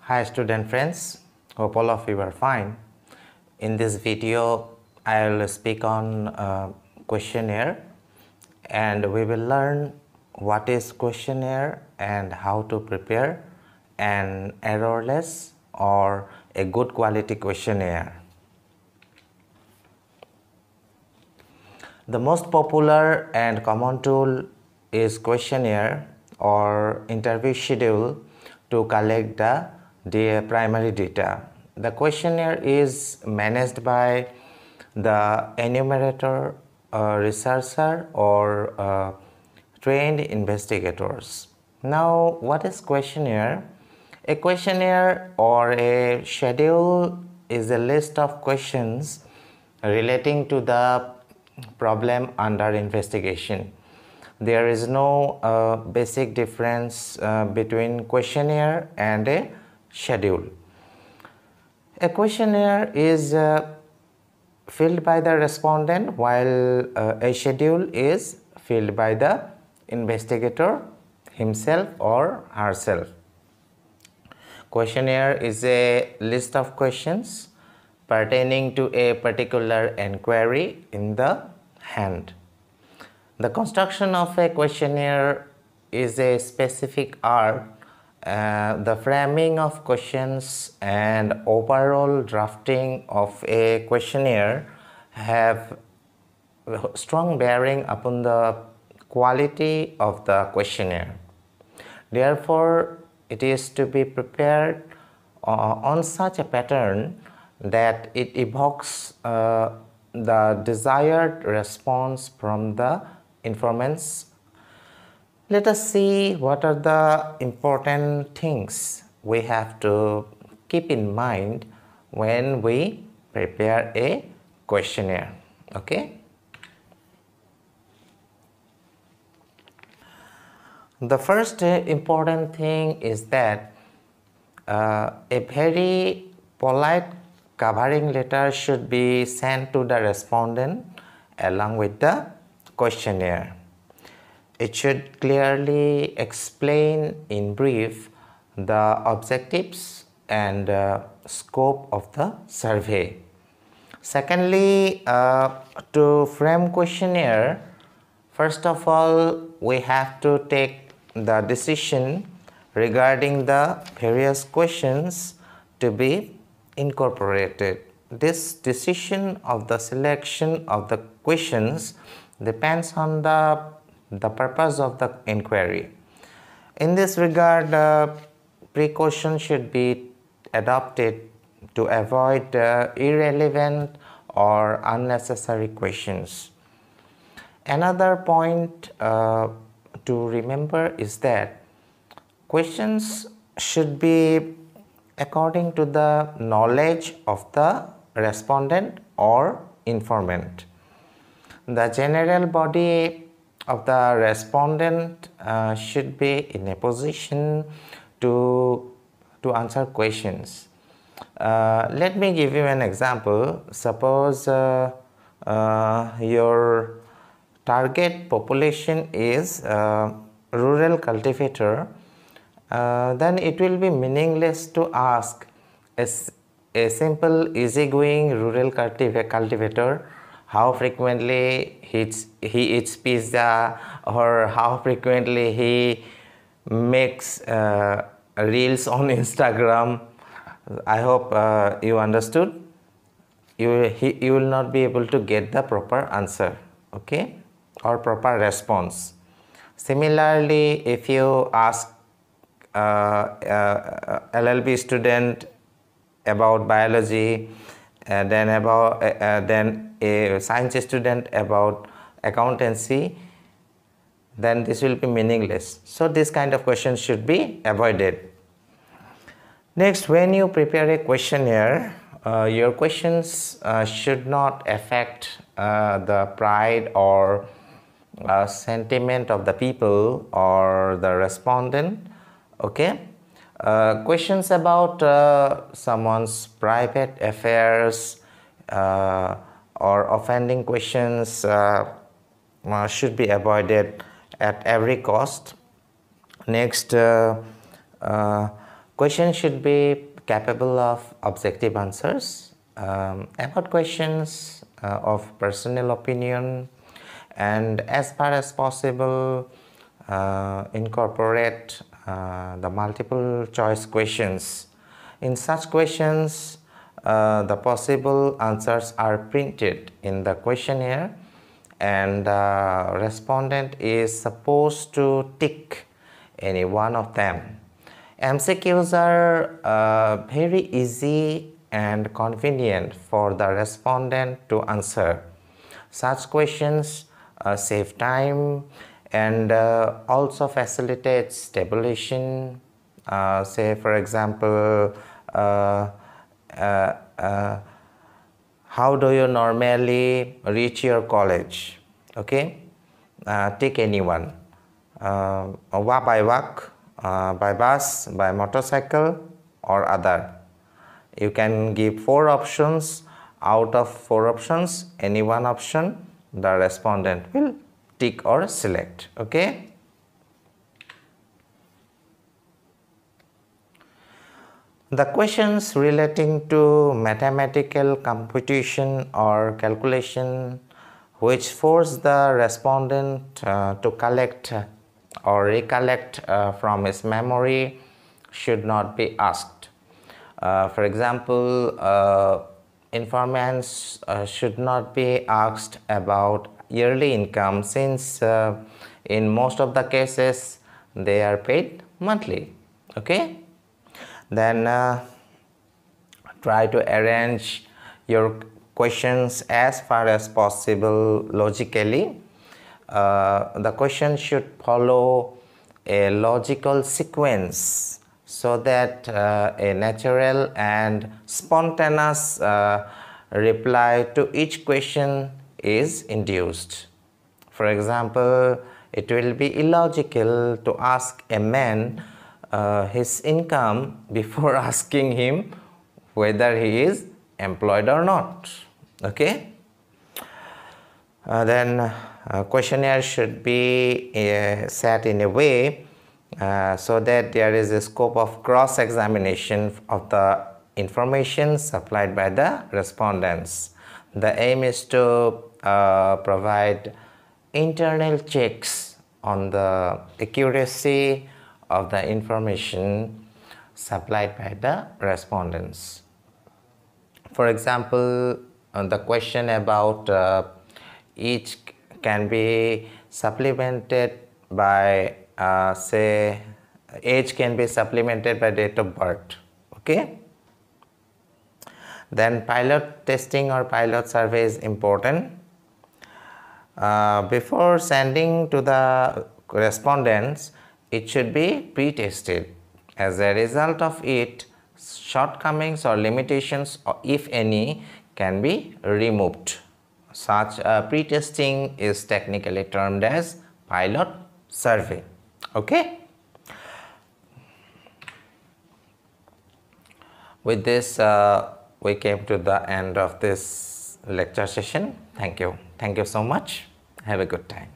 Hi student friends, hope all of you are fine. In this video, I will speak on questionnaire and we will learn what is questionnaire and how to prepare an errorless or a good quality questionnaire. The most popular and common tool is questionnaire or interview schedule to collect the primary data. The questionnaire is managed by the enumerator, researcher or trained investigators. Now, what is questionnaire? A questionnaire or a schedule is a list of questions relating to the problem under investigation. There is no basic difference between questionnaire and a schedule. A questionnaire is filled by the respondent while a schedule is filled by the investigator himself or herself. Questionnaire is a list of questions pertaining to a particular inquiry in the hand. The construction of a questionnaire is a specific art. The framing of questions and overall drafting of a questionnaire have strong bearing upon the quality of the questionnaire. Therefore, it is to be prepared on such a pattern that it evokes the desired response from the informants. Let us see what are the important things we have to keep in mind when we prepare a questionnaire. Okay? The first important thing is that a very polite covering letter should be sent to the respondent along with the questionnaire. It should clearly explain in brief the objectives and scope of the survey. Secondly, to frame questionnaire, first of all, we have to take the decision regarding the various questions to be incorporated. This decision of the selection of the questions depends on the purpose of the inquiry. In this regard, precaution should be adopted to avoid irrelevant or unnecessary questions. Another point to remember is that questions should be according to the knowledge of the respondent or informant. The general body of the respondent should be in a position to answer questions. Let me give you an example. Suppose your target population is rural cultivator, then it will be meaningless to ask a simple easygoing rural cultivator how frequently he eats pizza or how frequently he makes reels on Instagram. I hope you understood. You will not be able to get the proper answer, okay, or proper response. Similarly, if you ask LLB student about biology, then a science student about accountancy, then this will be meaningless. So this kind of questions should be avoided. Next, when you prepare a questionnaire, your questions should not affect the pride or sentiment of the people or the respondent. Okay, questions about someone's private affairs or offending questions should be avoided at every cost. Next, Questions should be capable of objective answers about questions of personal opinion, and as far as possible incorporate the multiple choice questions. In such questions, the possible answers are printed in the questionnaire, and the respondent is supposed to tick any one of them. MCQs are very easy and convenient for the respondent to answer. Such questions save time and also facilitates tabulation. Say for example, how do you normally reach your college? Okay, take anyone. By walk, by bus, by motorcycle, or other. You can give 4 options. Out of 4 options, any one option the respondent will tick or select. Okay. The questions relating to mathematical computation or calculation which force the respondent to collect or recollect from his memory should not be asked. For example, informants should not be asked about yearly income, since in most of the cases they are paid monthly. Okay. Then try to arrange your questions as far as possible logically. The question should follow a logical sequence so that a natural and spontaneous reply to each question is induced. For example, it will be illogical to ask a man his income before asking him whether he is employed or not. Okay. Then questionnaire should be set in a way so that there is a scope of cross-examination of the information supplied by the respondents. The aim is to provide internal checks on the accuracy of the information supplied by the respondents. For example, the question about each can be supplemented by say age can be supplemented by date of birth. Okay. Then pilot testing or pilot survey is important. Before sending to the respondents, it should be pre-tested. As a result of it, shortcomings or limitations, if any, can be removed. Such pre-testing is technically termed as pilot survey. Okay. With this, we came to the end of this lecture session. Thank you. Thank you so much. Have a good time.